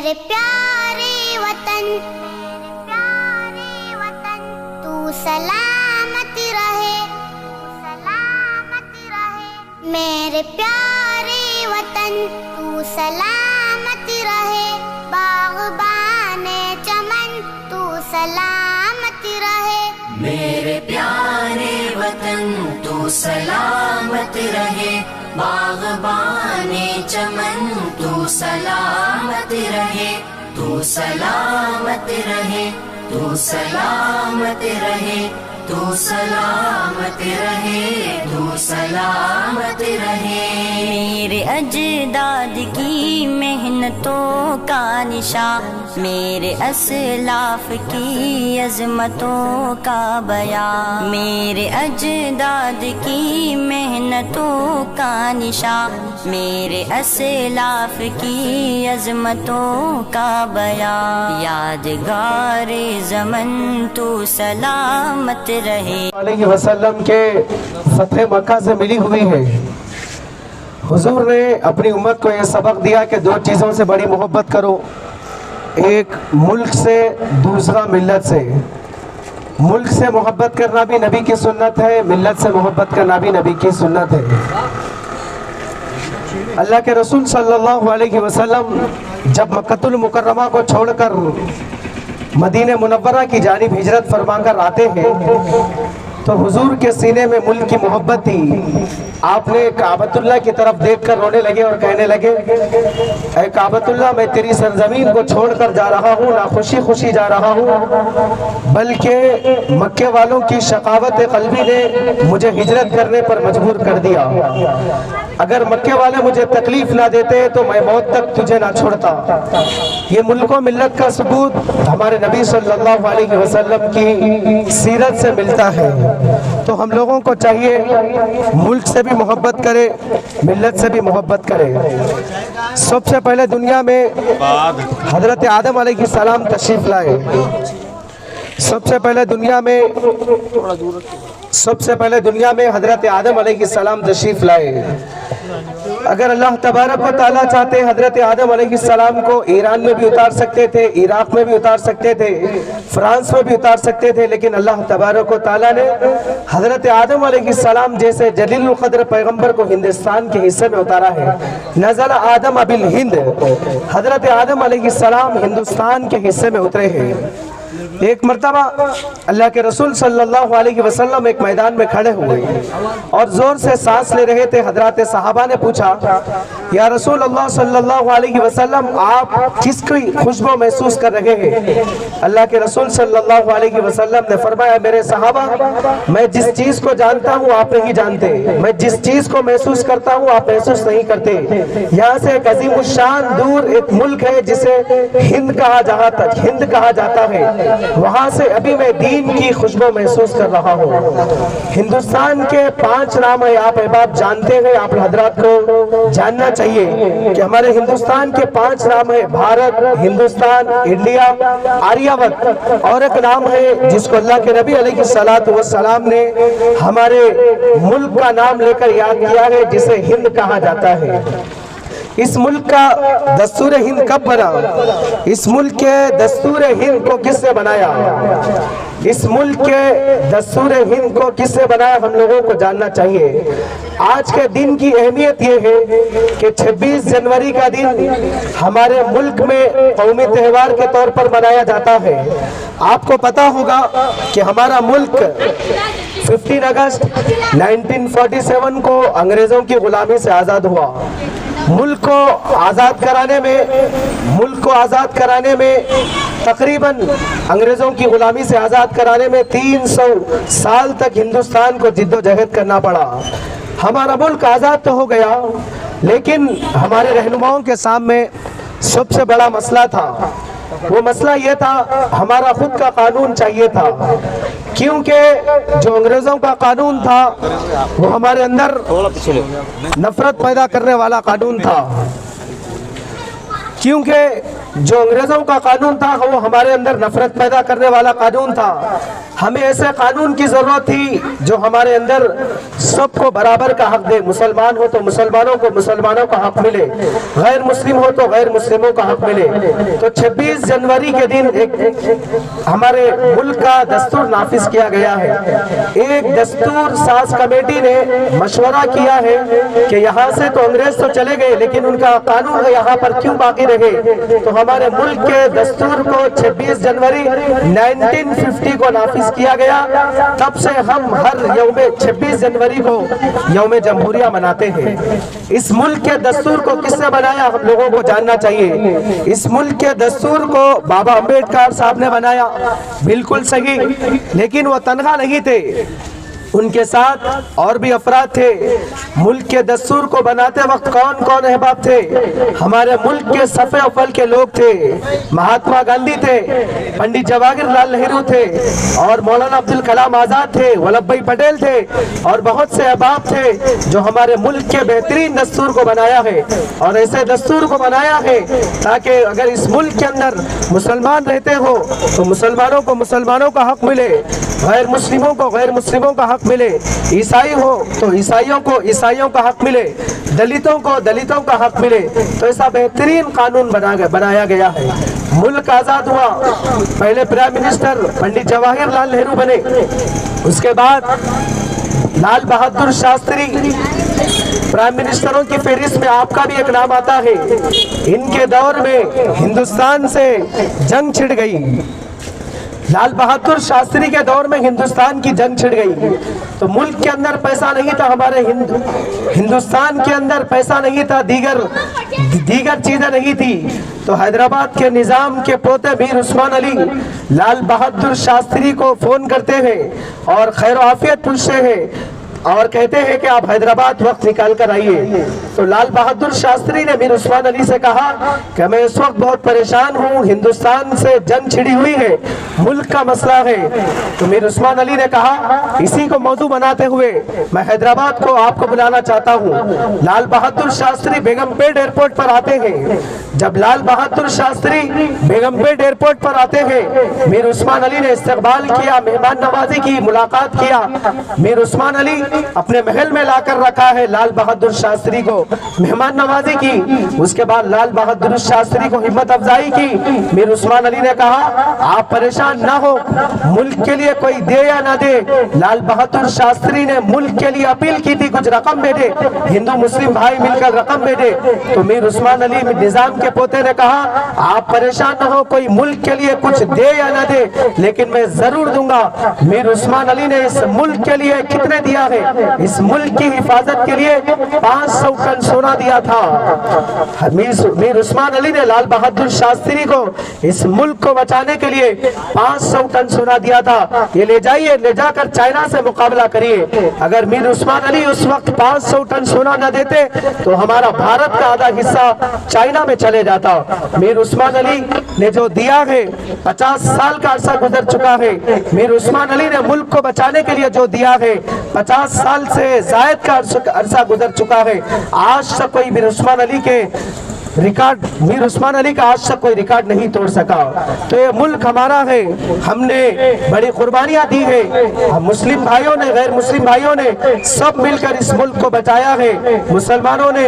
میرے پیارے وطن تو سلامت رہے میرے پیارے وطن تو سلامت رہے باغبان چمن تو سلامت رہے میرے پیارے وطن تو سلامت رہے باغبان چمن تو سلامت رہے تو سلامت رہے تو سلامت رہے تو سلامت رہے تو سلامت رہے میرے اجداد کی محنتوں کا نشان میرے اسلاف کی عظمتوں کا بیان میرے اجداد کی محنتوں کا نشان میرے اسلاف کی عظمتوں کا بیان یادگار زمن تو سلامت رہے علیہ وسلم کے فتح مکہ سے ملی ہوئی ہے۔ حضور نے اپنی امت کو یہ سبق دیا کہ دو چیزوں سے بڑی محبت کرو، ایک ملک سے، دوسرا ملت سے۔ ملک سے محبت کرنا بھی نبی کی سنت ہے، ملت سے محبت کرنا بھی نبی کی سنت ہے۔ اللہ کے رسول صلی اللہ علیہ وسلم جب مکہ المکرمہ کو چھوڑ کر مدینہ منورہ کی جانب ہجرت فرما کر آتے ہیں تو حضور کے سینے میں ملک کی محبت تھی۔ آپ نے کعبۃ اللہ کی طرف دیکھ کر رونے لگے اور کہنے لگے اے کعبۃ اللہ میں تیری سرزمین کو چھوڑ کر جا رہا ہوں، نہ خوشی خوشی جا رہا ہوں بلکہ مکے والوں کی شقاوت قلبی نے مجھے ہجرت کرنے پر مجبور کر دیا۔ اگر مکے والے مجھے تکلیف نہ دیتے تو میں موت تک تجھے نہ چھوڑتا۔ یہ ملک و ملت کا ثبوت ہمارے نبی صلی اللہ علیہ وسلم کی سیرت سے ملتا ہے۔ تو ہم لوگوں کو چاہیے ملک سے بھی محبت کرے، ملت سے بھی محبت کرے۔ سب سے پہلے دنیا میں حضرت آدم علیہ السلام تشریف لائے۔ سب سے پہلے دنیا میں حضرت آدم علیہ السلام تشریف لائے۔ اگر اللہ تبارک و تعالیٰ چاہتے حضرت آدم علیہ السلام کو ایران میں بھی اتار سکتے تھے، عراق میں بھی اتار سکتے تھے، فرانس میں بھی اتار سکتے تھے، لیکن اللہ تبارک و تعالیٰ نے حضرت آدم علیہ السلام جیسے جلیل القدر پیغمبر کو ہندوستان کے حصے میں اتارا ہے۔ نزل آدم بالہند، حضرت آدم علیہ السلام ہندوستان کے حصے میں اترے ہیں۔ ایک مرتبہ اللہ کے رسول صلی اللہ علیہ وسلم ایک میدان میں کھڑے ہوئے اور زور سے سانس لے رہے تھے۔ حضرات صحابہ نے پوچھا یا رسول اللہ صلی اللہ علیہ وسلم آپ کس کی خوشبو محسوس کر رہے ہیں؟ اللہ کے رسول صلی اللہ علیہ وسلم نے فرمایا میرے صحابہ میں جس چیز کو جانتا ہوں آپ نہیں جانتے، میں جس چیز کو محسوس کرتا ہوں آپ محسوس نہیں کرتے۔ یہاں سے ایک عظیم الشان دور ایک ملک ہے جسے ہند کہا جاتا ہے، وہاں سے ابھی میں دین کی خوشبو محسوس کر رہا ہوں۔ ہندوستان کے 5 نام ہیں، آپ احباب جانتے ہیں، آپ حضرات کو جاننا چاہیے کہ ہمارے ہندوستان کے 5 نام ہیں، بھارت، ہندوستان، انڈیا، آریہ وت، اور ایک نام ہے جس کو اللہ کے نبی علیہ السلام نے ہمارے ملک کا نام لے کر یاد کیا ہے جسے ہند کہا جاتا ہے۔ اس ملک کا دستور ہند کب بنا؟ اس ملک کے دستور ہند کو کس نے بنایا؟ اس ملک کے دستور ہند کو کس نے بنایا ہم لوگوں کو جاننا چاہیے۔ آج کے دن کی اہمیت یہ ہے کہ 26 جنوری کا دن ہمارے ملک میں قومی تہوار کے طور پر منایا جاتا ہے۔ آپ کو پتا ہوگا کہ ہمارا ملک 15 اگست 1947 کو انگریزوں کی غلامی سے آزاد ہوا۔ ملک کو آزاد کرانے میں تقریباً انگریزوں کی غلامی سے آزاد کرانے میں 300 سال تک ہندوستان کو جد و جہد کرنا پڑا۔ ہمارا ملک آزاد تو ہو گیا لیکن ہمارے رہنماؤں کے سامنے سب سے بڑا مسئلہ تھا۔ وہ مسئلہ یہ تھا ہمارا خود کا قانون چاہیے تھا، کیونکہ جو انگریزوں کا قانون تھا وہ ہمارے اندر نفرت پیدا کرنے والا قانون تھا۔ کیونکہ جو انگریزوں کا قانون تھا وہ ہمارے اندر نفرت پیدا کرنے والا قانون تھا، हमें ऐसे कानून की जरूरत थी जो हमारे अंदर सबको बराबर का हक दे। मुसलमान हो तो मुसलमानों को मुसलमानों का हक मिले, गैर मुस्लिम हो तो गैर मुस्लिमों का हक मिले। तो 26 जनवरी के दिन एक हमारे मुल्क का दस्तूर नाफिज किया गया है। एक दस्तूर साज कमेटी ने मशवरा किया है कि यहाँ से तो अंग्रेज तो चले गए, लेकिन उनका कानून यहाँ पर क्यों बाकी रहे। तो हमारे मुल्क के दस्तूर को 26 जनवरी 1950 को नाफिज किया गया। तब से हम हर यौम 26 जनवरी को यौम जमहूरिया मनाते हैं। इस मुल्क के दस्तूर को किसने बनाया, हम लोगों को जानना चाहिए। इस मुल्क के दस्तूर को बाबा अम्बेडकर साहब ने बनाया, बिल्कुल सही, लेकिन वो तनहा नहीं थे, उनके साथ और भी अफराद थे। मुल्क के दस्तूर को बनाते वक्त कौन कौन अहबाब थे? हमारे मुल्क के सफ़े अव्वल के लोग थे। महात्मा गांधी थे, पंडित जवाहरलाल नेहरू थे, और मौलाना अब्दुल कलाम आज़ाद थे, वल्लभ भाई पटेल थे, और बहुत से अहबाब थे जो हमारे मुल्क के बेहतरीन दस्तूर को बनाया है। और ऐसे दस्तूर को बनाया है ताकि अगर इस मुल्क के अंदर मुसलमान रहते हो तो मुसलमानों को मुसलमानों का हक मिले, गैर मुस्लिमों को गैर मुस्लिमों का हक मिले, ईसाई हो तो ईसाइयों को ईसाइयों का हक मिले, दलितों को दलितों का हक मिले। तो ऐसा बेहतरीन कानून बनाया गया है। मुल्क आज़ाद हुआ, पहले प्राइम मिनिस्टर पंडित जवाहरलाल नेहरू बने, उसके बाद लाल बहादुर शास्त्री प्राइम मिनिस्टरों की फहरिस्त में आपका भी एक नाम आता है। इनके दौर में हिंदुस्तान से जंग छिड़ गई। लाल बहादुर शास्त्री के दौर में हिंदुस्तान की जंग छिड़ गई। तो मुल्क के अंदर पैसा नहीं था, हमारे हिंदुस्तान के अंदर पैसा नहीं था, दीगर चीजें नहीं थी। तो हैदराबाद के निजाम के पोते मीर उस्मान अली लाल बहादुर शास्त्री को फोन करते हैं और खैर आफियत पूछते हैं और कहते हैं कि आप हैदराबाद वक्त निकाल कर आइए। तो लाल बहादुर शास्त्री ने मीर उस्मान अली से कहा कि मैं इस वक्त बहुत परेशान हूँ, हिंदुस्तान से जंग छिड़ी हुई है, मुल्क का मसला है। तो मीर उस्मान अली ने कहा इसी को मौजू बनाते हुए मैं हैदराबाद को आपको बुलाना चाहता हूँ। लाल बहादुर शास्त्री बेगमपेट एयरपोर्ट पर आते हैं। जब लाल बहादुर शास्त्री बेगमपेट एयरपोर्ट पर आते हैं, मीर उस्मान अली ने इस्तकबाल किया, मेहमान नवाजी की, मुलाकात किया। मीर उस्मान अली अपने महल में लाकर रखा है लाल बहादुर शास्त्री को, मेहमान नवाजी की। उसके बाद लाल बहादुर शास्त्री को हिम्मत अफजाई की। मीर उस्मान अली ने कहा आप परेशान ना हो, मुल्क के लिए कोई दे या ना दे। लाल बहादुर शास्त्री ने मुल्क के लिए अपील की थी कुछ रकम भेजे, हिंदू मुस्लिम भाई मिलकर रकम भेजे। तो मीर उस्मान अली निजाम के पोते ने कहा आप परेशान ना हो, कोई मुल्क के लिए कुछ दे या ना दे, लेकिन मैं जरूर दूंगा। मीर उस्मान अली ने इस मुल्क के लिए कितने दिया है? इस मुल्क की हिफाजत के लिए 500 टन सोना दिया था। मीर उस्मान अली ने लाल बहादुर शास्त्री को इस मुल्क को बचाने के लिए 500 टन सोना दिया था। ये ले जाइए, ले जाकर चाइना से मुकाबला करिए। अगर मीर उस्मान अली उस वक्त 500 टन सोना न देते तो हमारा भारत का आधा हिस्सा चाइना में चले जाता। मीर उस्मान अली ने जो दिया है, 50 साल का अरसा गुजर चुका है। मीर उस्मान अली ने मुल्क को बचाने के लिए जो दिया है, 50 साल से जायद का अरसा गुजर चुका है। आज तक कोई मीर उस्मान अली के रिकॉर्ड, मीर उस्मान अली का आज तक कोई रिकॉर्ड नहीं तोड़ सका। तो ये मुल्क हमारा है, हमने बड़ी कुर्बानियां दी है। हम मुस्लिम भाइयों ने, गैर मुस्लिम भाइयों ने सब मिलकर इस मुल्क को बचाया है। मुसलमानों ने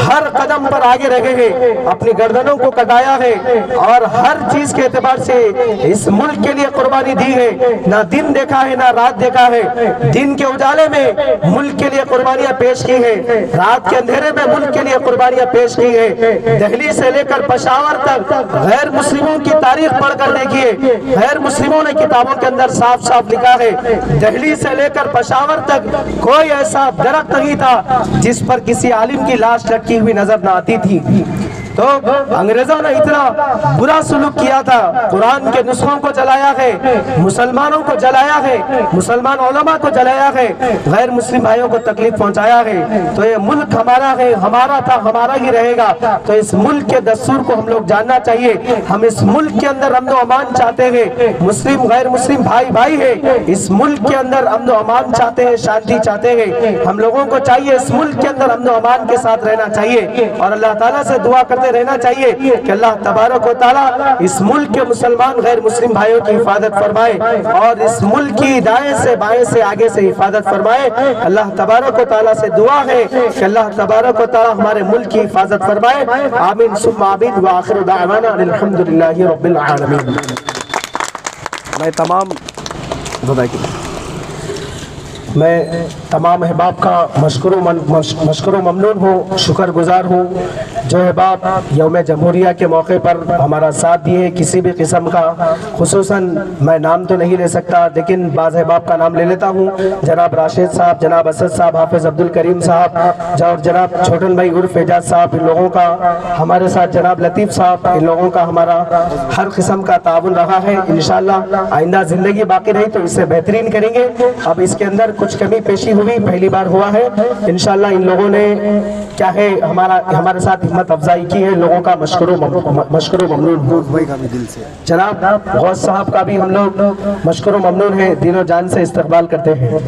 हर कदम पर आगे रहे हैं, अपनी गर्दनों को कटाया है और हर चीज के एतबार से इस मुल्क के लिए कुर्बानी दी है। ना दिन देखा है ना रात देखा है। दिन के उजाले में मुल्क के लिए कुर्बानियां पेश की है, रात के अंधेरे में मुल्क के लिए कुर्बानियां पेश की है। दिल्ली से लेकर पेशावर तक गैर मुस्लिमों की तारीख पढ़कर देखिए, गैर मुस्लिमों ने किताबों के अंदर साफ साफ लिखा है, दिल्ली से लेकर पेशावर तक कोई ऐसा दरख्त नहीं था जिस पर किसी आलिम की लाश लटकी हुई नजर न आती थी। तो अंग्रेजों ने इतना बुरा सुलूक किया था, कुरान के नुस्खों को जलाया है, मुसलमानों को जलाया है, मुसलमान उलमा को जलाया है, गैर मुस्लिम भाइयों को तकलीफ पहुंचाया है। तो ये मुल्क हमारा है, हमारा था, हमारा ही रहेगा। तो इस मुल्क के दस्तूर को हम लोग जानना चाहिए। हम इस मुल्क के अंदर अमन अमान चाहते हैं, मुस्लिम गैर मुस्लिम भाई भाई है, इस मुल्क के अंदर अमन अमान चाहते हैं, शांति चाहते हैं। हम लोगों को चाहिए इस मुल्क के अंदर अमन अमान के साथ रहना चाहिए और अल्लाह ताला से दुआ करते करते रहना चाहिए कि अल्लाह तबारक व तआला इस मुल्क के मुसलमान गैर मुस्लिम भाइयों की हिफाजत फरमाए और इस मुल्क की दाएं से बाएं से आगे से हिफाजत फरमाए। अल्लाह तबारक व तआला से दुआ है कि अल्लाह तबारक व तआला हमारे मुल्क की हिफाजत फरमाए। आमीन सुम्मा आमीन व आखिर दावाना अल्हम्दुलिल्लाहि रब्बिल आलमीन। मैं तमाम अहबाब का मशकुर ममनून हूँ, शुक्रगुजार हूँ जो अहबाब यौम जमहूरिया के मौके पर हमारा साथ दिए। किसी भी किस्म का खुसूसन मैं नाम तो नहीं ले सकता लेकिन बाज़ अहबाब का नाम ले लेता हूँ। जनाब राशिद साहब, जनाब असद साहब, हाफिज़ अब्दुल करीम साहब और जनाब छोटन भाई उर्फ एजाज साहब, इन लोगों का हमारे साथ जनाब लतीफ़ साहब, इन लोगों का हमारा हर किस्म का ताउन रहा है। इंशाअल्लाह आइंदा ज़िंदगी बाकी रही तो इससे बेहतरीन करेंगे। अब इसके अंदर कुछ कमी पेशी हुई, पहली बार हुआ है। इंशाअल्लाह इन लोगों ने क्या है हमारे साथ हिम्मत अफजाई की है, लोगों का मशकुर ममनून। जनाब गौस साहब का भी हम लोग मशकुर ममनून है, दिलो जान से इस्तकबाल करते हैं।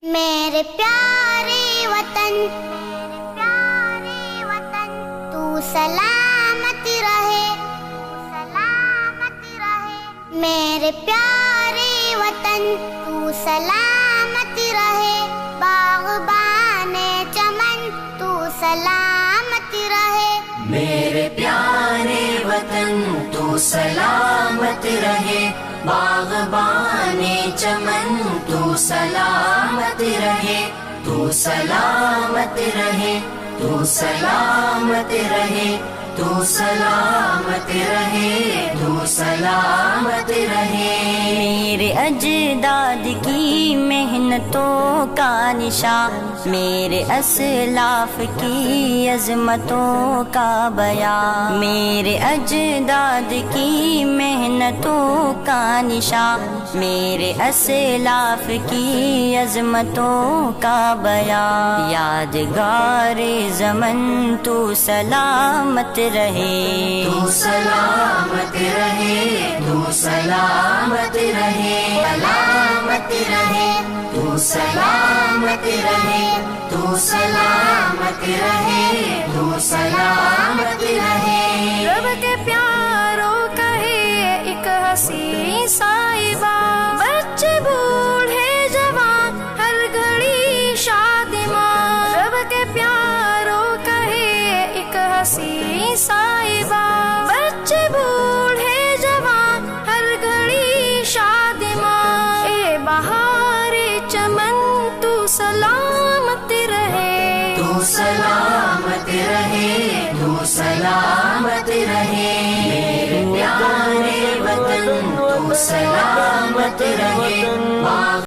मेरे प्यारे वतन तू सलामत रहे, मेरे प्यारे वतन तू सलामत रहे, बाग़बाने चमन तू सलामत रहे। मेरे प्यारे वतन तू सलामत रहे, बाग़बाने चमन तू सलामत रहे, तू सलामत रहे, तू सलामत रहे, तू सलामत रहे, तू सलामत रहे। मेरे अजदाद की मेहनतों का निशान, मेरे असलाफ की अज़मतों का बयान, मेरे अजदाद की मेहनतों का निशान, मेरे असलाफ की अज़मतों का बयान। यादगार ज़मन तू सलामत रहे, तू सलामत रहे, तू सलामत रहे, सलामत रहे, तू सलामत रहे, तू सलामत रहे, तू सलामत रहे। रब के प्यारों कहे एक हंसी साहिबा, बच्चे बूढ़े जवान हर घड़ी शादिमां। रब के प्यारों कहे एक हंसी साहिबा, बच्चे बूढ़े जवान हर घड़ी शादिमां। ए बहारे चमन तू सलामत रहे, तू सलामत रहे, तू सलामत रहे। मेरे प्यारे वतन तू सलामत रहे,